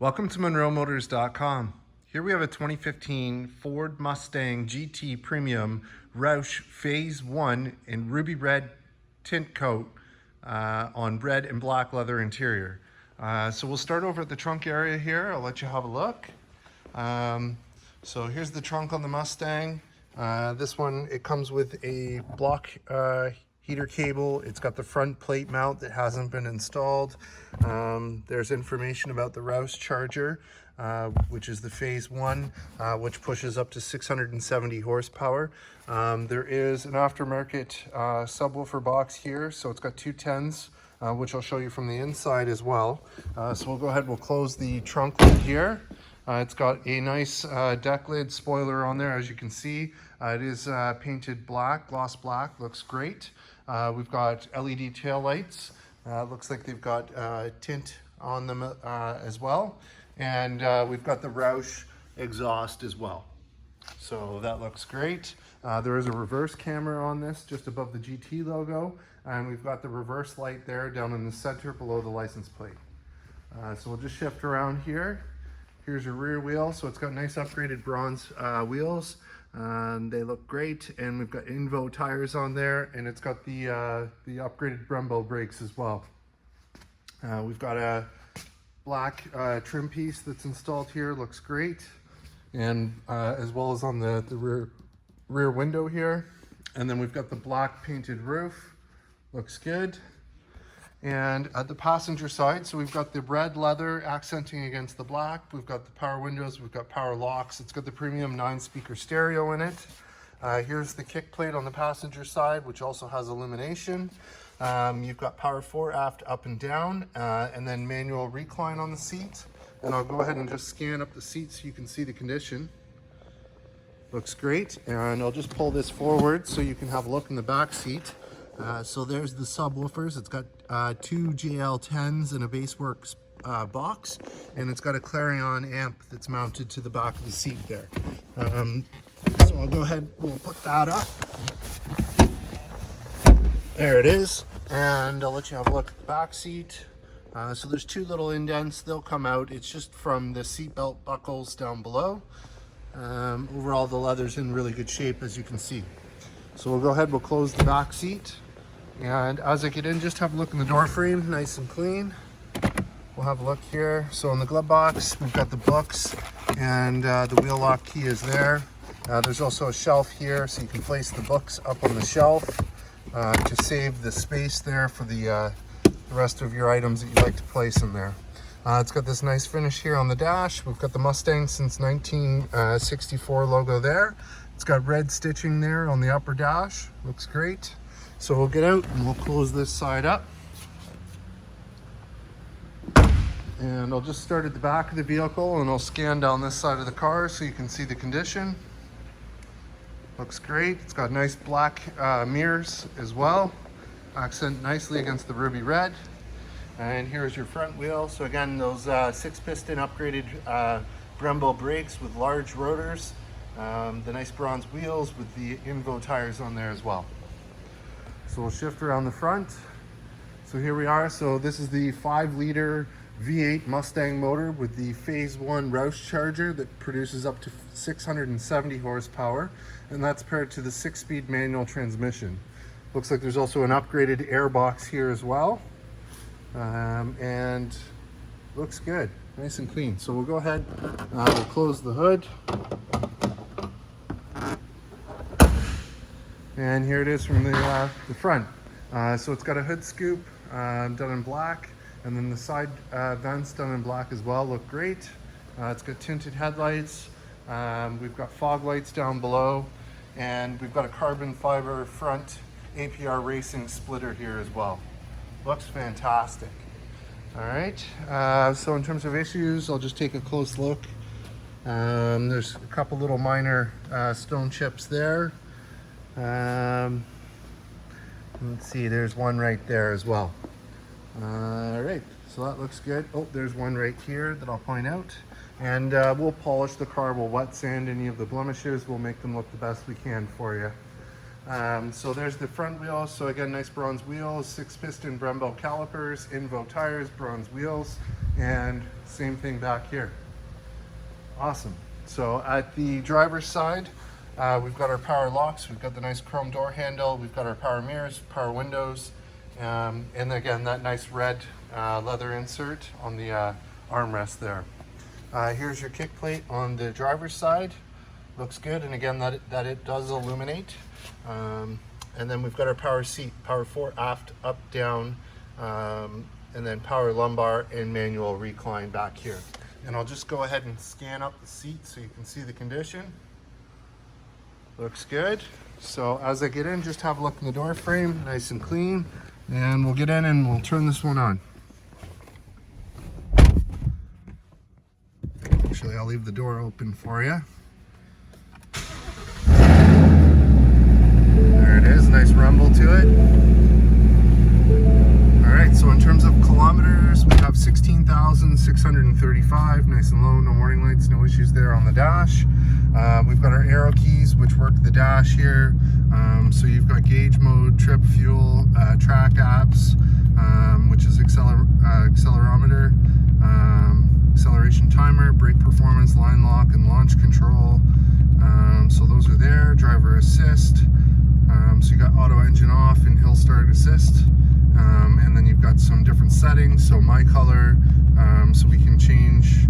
Welcome to MonroeMotors.com. Here we have a 2015 Ford Mustang GT Premium Roush Phase 1 in ruby red tint coat on red and black leather interior. So we'll start over at the trunk area here. I'll let you have a look. So here's the trunk on the Mustang. This one, it comes with a block heater cable. It's got the front plate mount that hasn't been installed. There's information about the Roush charger, which is the Phase 1, which pushes up to 670 horsepower. There is an aftermarket subwoofer box here, so it's got two 10s, which I'll show you from the inside as well. So we'll go ahead, we'll close the trunk lid here. It's got a nice deck lid spoiler on there, as you can see. It is painted black, gloss black, looks great. We've got LED tail lights. Looks like they've got tint on them as well. And we've got the Roush exhaust as well. So that looks great. There is a reverse camera on this just above the GT logo. And we've got the reverse light there down in the center below the license plate. So we'll just shift around here. Here's your rear wheel. So it's got nice upgraded bronze wheels. They look great, and we've got Invo tires on there, and it's got the upgraded Brembo Brakes as well. We've got a black trim piece that's installed here, looks great, and as well as on the rear window here. And then we've got the black painted roof, looks good. And at the passenger side, so we've got the red leather accenting against the black. We've got the power windows, we've got power locks. It's got the premium 9-speaker stereo in it. Here's the kick plate on the passenger side, which also has illumination. You've got power fore, aft, up and down, and then manual recline on the seat. And I'll go ahead and just scan up the seat so you can see the condition. Looks great. And I'll just pull this forward so you can have a look in the back seat. So there's the subwoofers. It's got two JL10s and a Baseworks box, and it's got a Clarion amp that's mounted to the back of the seat there. So I'll go ahead, we'll put that up. There it is, and I'll let you have a look at the back seat. So there's two little indents, they'll come out. It's just from the seat belt buckles down below. Overall, the leather's in really good shape, as you can see. So we'll go ahead, we'll close the back seat. And as I get in, just have a look in the door frame, nice and clean. We'll have a look here. So in the glove box, we've got the books, and the wheel lock key is there. There's also a shelf here, so you can place the books up on the shelf to save the space there for the rest of your items that you'd like to place in there. It's got this nice finish here on the dash. We've got the Mustang since 1964 logo there. It's got red stitching there on the upper dash, looks great. So we'll get out and we'll close this side up. And I'll just start at the back of the vehicle and I'll scan down this side of the car so you can see the condition. Looks great. It's got nice black mirrors as well. Accent nicely against the ruby red. And here's your front wheel. So again, those 6-piston upgraded Brembo brakes with large rotors. The nice bronze wheels with the Invo tires on there as well. So we'll shift around the front. So here we are. So this is the 5-liter V8 Mustang motor with the Phase 1 Roush charger that produces up to 670 horsepower. And that's paired to the 6-speed manual transmission. Looks like there's also an upgraded air box here as well. And looks good, nice and clean. So we'll go ahead, we'll close the hood. And here it is from the front. So it's got a hood scoop done in black, and then the side vents done in black as well, look great. It's got tinted headlights. We've got fog lights down below, and we've got a carbon fiber front APR racing splitter here as well. Looks fantastic. All right, so in terms of issues, I'll just take a close look. There's a couple little minor stone chips there. Let's see, there's one right there as well. All right, so that looks good. Oh, there's one right here that I'll point out. And we'll polish the car, we'll wet sand any of the blemishes, we'll make them look the best we can for you. So there's the front wheels. So again, nice bronze wheels, 6-piston Brembo calipers, Invo tires, bronze wheels. and same thing back here. Awesome. So at the driver's side, we've got our power locks, we've got the nice chrome door handle, we've got our power mirrors, power windows, and again that nice red leather insert on the armrest there. Here's your kick plate on the driver's side. Looks good, and again that it does illuminate. And then we've got our power seat, power fore, aft, up, down, and then power lumbar and manual recline back here. And I'll just go ahead and scan up the seat so you can see the condition. Looks good. So as I get in, just have a look in the door frame, nice and clean. And we'll get in and we'll turn this one on. Actually, I'll leave the door open for you. There it is, nice rumble to it. All right, so in terms of kilometers, we have 16,635, nice and low, no warning lights, no issues there on the dash. We've got our arrow keys, which work the dash here. So you've got gauge mode, trip, fuel, track apps, which is accelerometer, acceleration timer, brake performance, line lock, and launch control. So those are there. Driver assist. So you got auto engine off and hill start assist. And then you've got some different settings. So my color, so we can change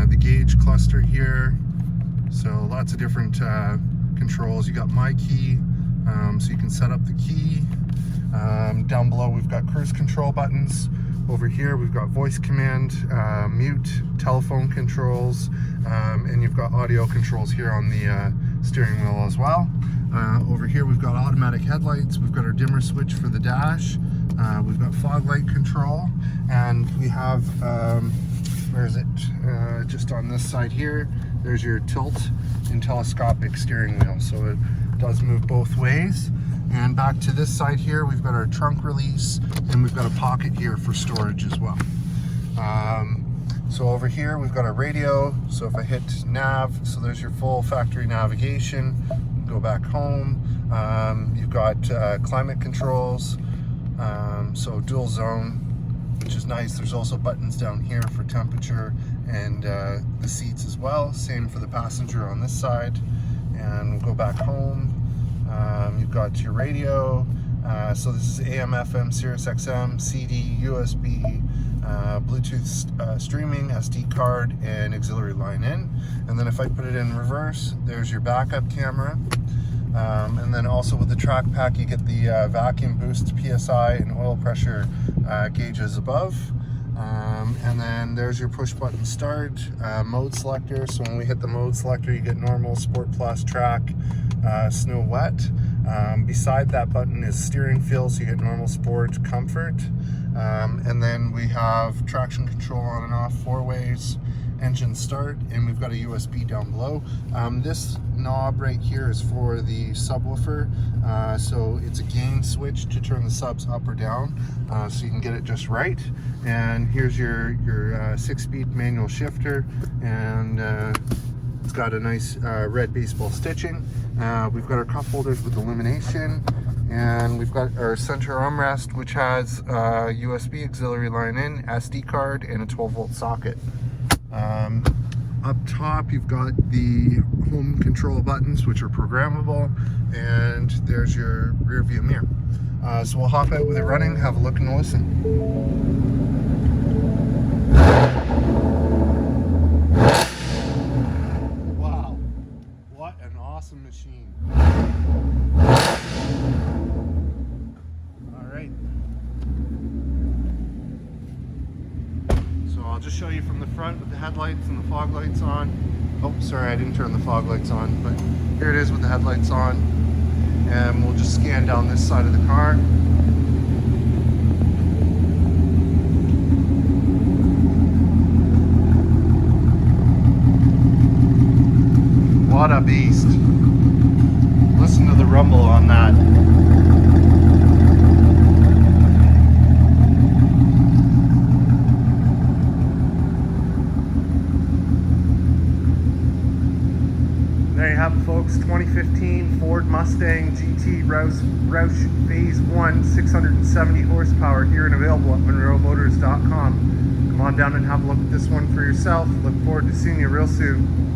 the gauge cluster here. So lots of different controls. You got my key, so you can set up the key. Down below we've got cruise control buttons. Over here we've got voice command, mute, telephone controls, and you've got audio controls here on the steering wheel as well. Over here we've got automatic headlights, we've got our dimmer switch for the dash, we've got fog light control, and we have, where is it, just on this side here, there's your tilt and telescopic steering wheel, so it does move both ways. And back to this side here, we've got our trunk release, and we've got a pocket here for storage as well. So over here, we've got our radio. So if I hit nav, so there's your full factory navigation. Go back home. You've got climate controls, so dual zone, which is nice. There's also buttons down here for temperature and the seats as well. Same for the passenger on this side. And we'll go back home. You've got your radio, so this is AM, FM, Sirius XM, CD, USB, Bluetooth streaming, SD card, and auxiliary line in. And then if I put it in reverse, there's your backup camera. And then also with the track pack, you get the vacuum boost, PSI, and oil pressure gauges above. And then there's your push button start, mode selector. So when we hit the mode selector, you get normal, sport plus, track, snow, wet. Beside that button is steering feel, so you get normal, sport, comfort. And then we have traction control on and off, 4 ways, engine start, and we've got a USB down below. This knob right here is for the subwoofer, so it's a gain switch to turn the subs up or down, so you can get it just right. And here's your 6-speed manual shifter, and it's got a nice red baseball stitching. We've got our cup holders with illumination, and we've got our center armrest, which has USB auxiliary line in, SD card, and a 12-volt socket. Up top, you've got the home control buttons, which are programmable, and there's your rear view mirror. So we'll hop out with it running, have a look and listen. Wow, what an awesome machine. All right. So I'll just show you from the front with the headlights and the fog lights on. Oh, sorry, I didn't turn the fog lights on, but here it is with the headlights on. And we'll just scan down this side of the car. What a beast. Listen to the rumble on that. There you have it, folks. 2015 Ford Mustang GT Roush Phase 1, 670 horsepower, here and available at MonroeMotors.com. Come on down and have a look at this one for yourself. Look forward to seeing you real soon.